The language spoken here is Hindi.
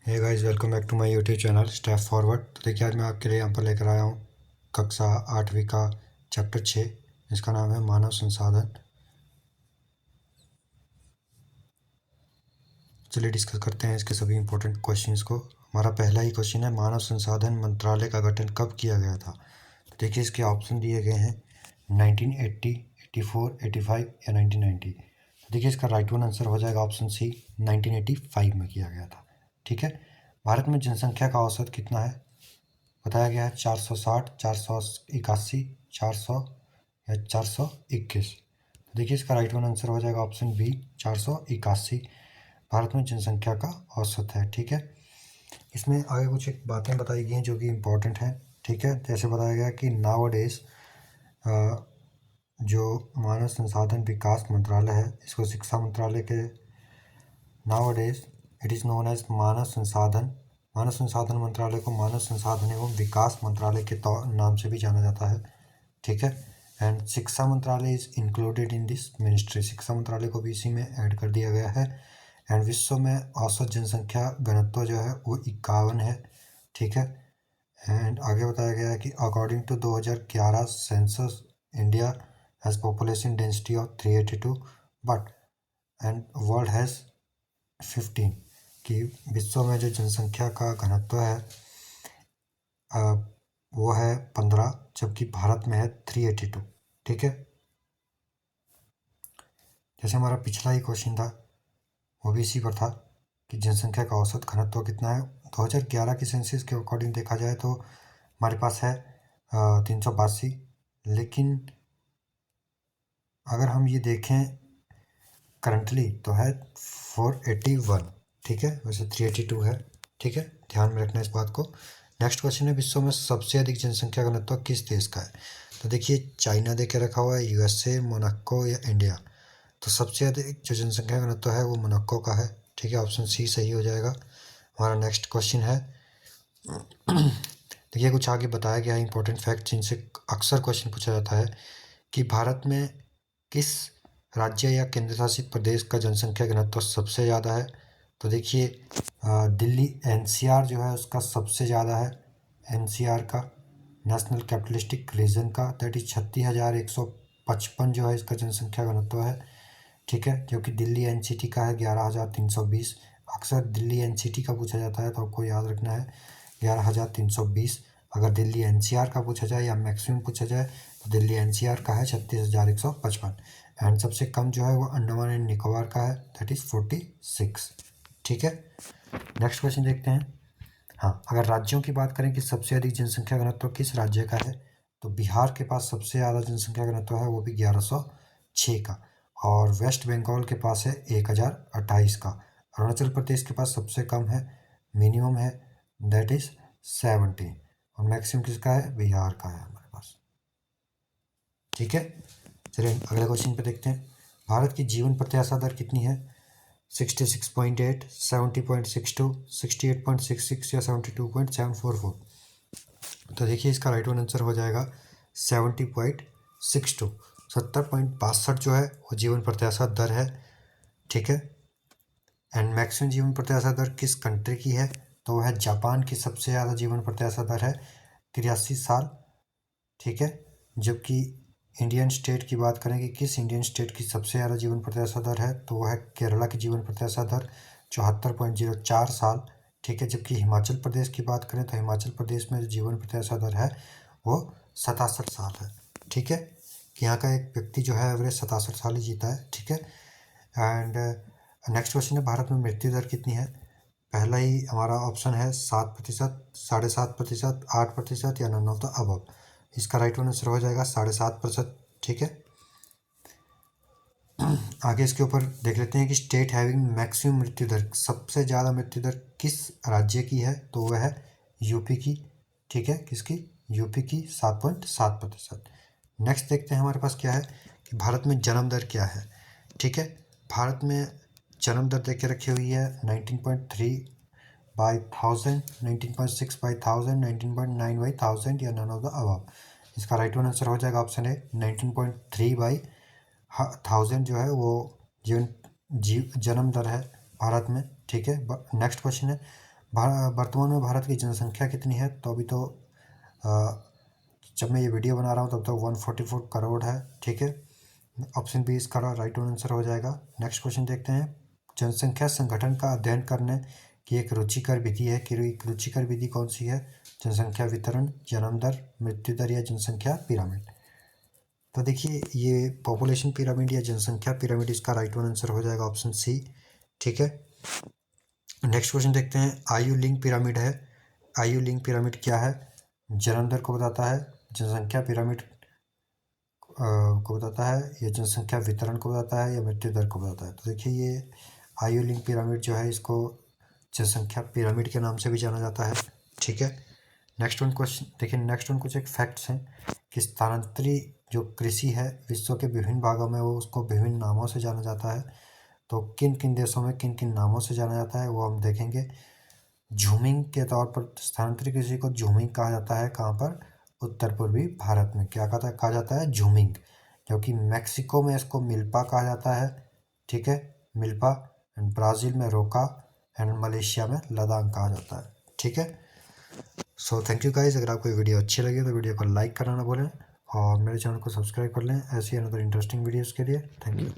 Hey guys, welcome back to my YouTube channel step forward. तो देखिए, आज मैं आपके लिए यहाँ पर लेकर आया हूँ कक्षा 8वीं का चैप्टर 6, जिसका नाम है मानव संसाधन। चलिए डिस्कस करते हैं इसके सभी इंपॉर्टेंट क्वेश्चंस को। हमारा पहला ही क्वेश्चन है, मानव संसाधन मंत्रालय का गठन कब किया गया था। तो देखिए, इसके ऑप्शन दिए गए हैं 1980, 84, 85 या 1990। तो देखिए, इसका राइट वन आंसर हो जाएगा ऑप्शन सी, 1985 में किया गया था। ठीक है। भारत में जनसंख्या का औसत कितना है बताया गया है, 460, 481, 400 या 421। तो देखिए, इसका राइट वन आंसर हो जाएगा ऑप्शन बी, 481 भारत में जनसंख्या का औसत है। ठीक है। इसमें आगे कुछ एक बातें बताई गई हैं जो कि इम्पोर्टेंट हैं। ठीक है। जैसे बताया गया कि नाउ डेज जो मानव संसाधन विकास मंत्रालय है, इसको शिक्षा मंत्रालय के nowadays it is known as मानव संसाधन मंत्रालय को मानव संसाधन एवं विकास मंत्रालय के नाम से भी जाना जाता है। ठीक है। एंड शिक्षा मंत्रालय is included in this ministry, शिक्षा मंत्रालय को भी इसी में ऐड कर दिया गया है। एंड विश्व में औसत जनसंख्या घनत्व जो है वो 51 है। ठीक है। एंड आगे बताया गया है कि according to 2011 census, India has population density of 382 but and world has 15, कि विश्व में जो जनसंख्या का घनत्व है वो है 15, जबकि भारत में है 382। ठीक है। जैसे हमारा पिछला ही क्वेश्चन था वो भी इसी पर था कि जनसंख्या का औसत घनत्व कितना है। 2011 की सेंसस के अकॉर्डिंग देखा जाए तो हमारे पास है 382, लेकिन अगर हम ये देखें करंटली तो है 481। ठीक है। वैसे 382 है। ठीक है, ध्यान में रखना इस बात को। नेक्स्ट क्वेश्चन है, विश्व में सबसे अधिक जनसंख्या घनत्व किस देश का है। तो देखिए, चाइना दे के रखा हुआ है, यूएसए, मोनाको या इंडिया। तो सबसे अधिक जो जनसंख्या घनत्व है वो मोनाको का है। ठीक है, ऑप्शन सी सही हो जाएगा। हमारा नेक्स्ट क्वेश्चन है, देखिए कुछ आगे बताया गया है इंपॉर्टेंट फैक्ट जिनसे अक्सर क्वेश्चन पूछा जाता है कि भारत में किस राज्य या केंद्र शासित प्रदेश का जनसंख्या घनत्व सबसे ज़्यादा है। तो देखिए, दिल्ली एनसीआर जो है उसका सबसे ज़्यादा है, एनसीआर का, नेशनल कैपिटलिस्टिक रीजन का, दैट इज 36,155 जो है इसका जनसंख्या घनत्व है। ठीक है, जो कि दिल्ली एनसीटी का है 11,320। अक्सर दिल्ली एनसीटी का पूछा जाता है तो आपको याद रखना है 11,320। अगर दिल्ली एनसीआर का पूछा जाए या मैक्सिमम पूछा जाए तो दिल्ली एनसीआर का है 36,155। एंड सबसे कम जो है वो अंडमान एंड निकोबार का है, दैट इज़ 46। ठीक है। नेक्स्ट क्वेश्चन देखते हैं। हाँ, अगर राज्यों की बात करें कि सबसे अधिक जनसंख्या घनत्व किस राज्य का है, तो बिहार के पास सबसे ज़्यादा जनसंख्या घनत्व है, वो भी 1106 का। और वेस्ट बंगाल के पास है 1028 का। अरुणाचल प्रदेश के पास सबसे कम है, मिनिमम है, दैट इज 70। और मैक्सिमम किसका है, बिहार का है हमारे पास। ठीक है। चलिए अगले क्वेश्चन पे देखते हैं। भारत की जीवन प्रत्याशा दर कितनी है, 66.8, 70.62, 68.66 या 72.744। तो देखिए, इसका राइट वन आंसर हो जाएगा 70.62, 70.62 जो है वो जीवन प्रत्याशा दर है। ठीक है। एंड मैक्सिमम जीवन प्रत्याशा दर किस कंट्री की है, तो वह है जापान की सबसे ज़्यादा जीवन प्रत्याशा दर है 83 साल। ठीक है। जबकि इंडियन स्टेट की बात करें कि किस इंडियन स्टेट की सबसे ज़्यादा जीवन प्रत्याशा दर है, तो वह है केरला की जीवन प्रत्याशा दर 74.04 साल। ठीक है। जबकि हिमाचल प्रदेश की बात करें तो हिमाचल प्रदेश में जो जीवन प्रत्याशा दर है वो 67 साल है। ठीक है, कि यहाँ का एक व्यक्ति जो है एवरेज 67 साल ही जीता है। ठीक है। एंड नेक्स्ट क्वेश्चन है, भारत में मृत्यु दर कितनी है। पहला ही हमारा ऑप्शन है 7%, 7.5%, 8% या नन ऑफ द अबव। इसका राइट आंसर हो जाएगा 7.5%। ठीक है। आगे इसके ऊपर देख लेते हैं कि स्टेट हैविंग मैक्सिमम मृत्यु दर, सबसे ज़्यादा मृत्यु दर किस राज्य की है, तो वह है यूपी की। ठीक है, किसकी, यूपी की, 7.7%। नेक्स्ट देखते हैं हमारे पास क्या है कि भारत में जन्म दर क्या है। ठीक है, भारत में जन्म दर देख के रखी हुई है 19.3/1000, 19.6 बाई 1000, 19.9 बाई 1000 या नन ऑफ द अबव। इसका राइट आंसर हो जाएगा ऑप्शन ए, 19.3/1000 जो है वो जन्म दर है भारत में। ठीक है। नेक्स्ट क्वेश्चन है, वर्तमान में भारत की जनसंख्या कितनी है? तो अभी तो जब मैं ये वीडियो बना रहा हूँ तब तो 144 करोड़ है। ठीक है, ऑप्शन बी इसका राइट आंसर हो जाएगा। नेक्स्ट क्वेश्चन देखते हैं। जनसंख्या संगठन का अध्ययन करने की एक रुचिकर विधि है कि रुचिकर विधि कौन सी है? जनसंख्या वितरण, जन्म दर, मृत्यु दर या जनसंख्या पिरामिड। तो देखिए ये पॉपुलेशन पिरामिड या जनसंख्या पिरामिड, इसका राइट आंसर हो जाएगा ऑप्शन सी। ठीक है, नेक्स्ट क्वेश्चन देखते हैं। आयु लिंक पिरामिड है। आयु लिंक पिरामिड क्या है? जन्म दर को बताता है, जनसंख्या पिरामिड को बताता है, या जनसंख्या वितरण को बताता है, या मृत्यु दर को बताता है। तो देखिए ये आयु लिंक पिरामिड जो है इसको जनसंख्या पिरामिड के नाम से भी जाना जाता है। ठीक है, नेक्स्ट वन क्वेश्चन देखिए। नेक्स्ट वन कुछ एक फैक्ट्स हैं कि स्थानांतरी जो कृषि है विश्व के विभिन्न भागों में वो उसको विभिन्न नामों से जाना जाता है। तो किन किन देशों में किन किन नामों से जाना जाता है वो हम देखेंगे। झूमिंग के तौर पर स्थानांतरित कृषि को झूमिंग कहा जाता है। कहाँ पर? उत्तर पूर्वी भारत में क्या कहा जाता है? झूमिंग। क्योंकि मैक्सिको में इसको मिल्पा कहा जाता है। ठीक है, मिल्पा। एंड ब्राज़ील में रोका, एंड मलेशिया में लदांग कहा जाता है। ठीक है, सो थैंक यू गाइस। अगर आपको ये वीडियो अच्छी लगी तो वीडियो को लाइक करना ना भूलें और मेरे चैनल को सब्सक्राइब कर लें ऐसी अनदर इंटरेस्टिंग वीडियोज़ के लिए। Thank you.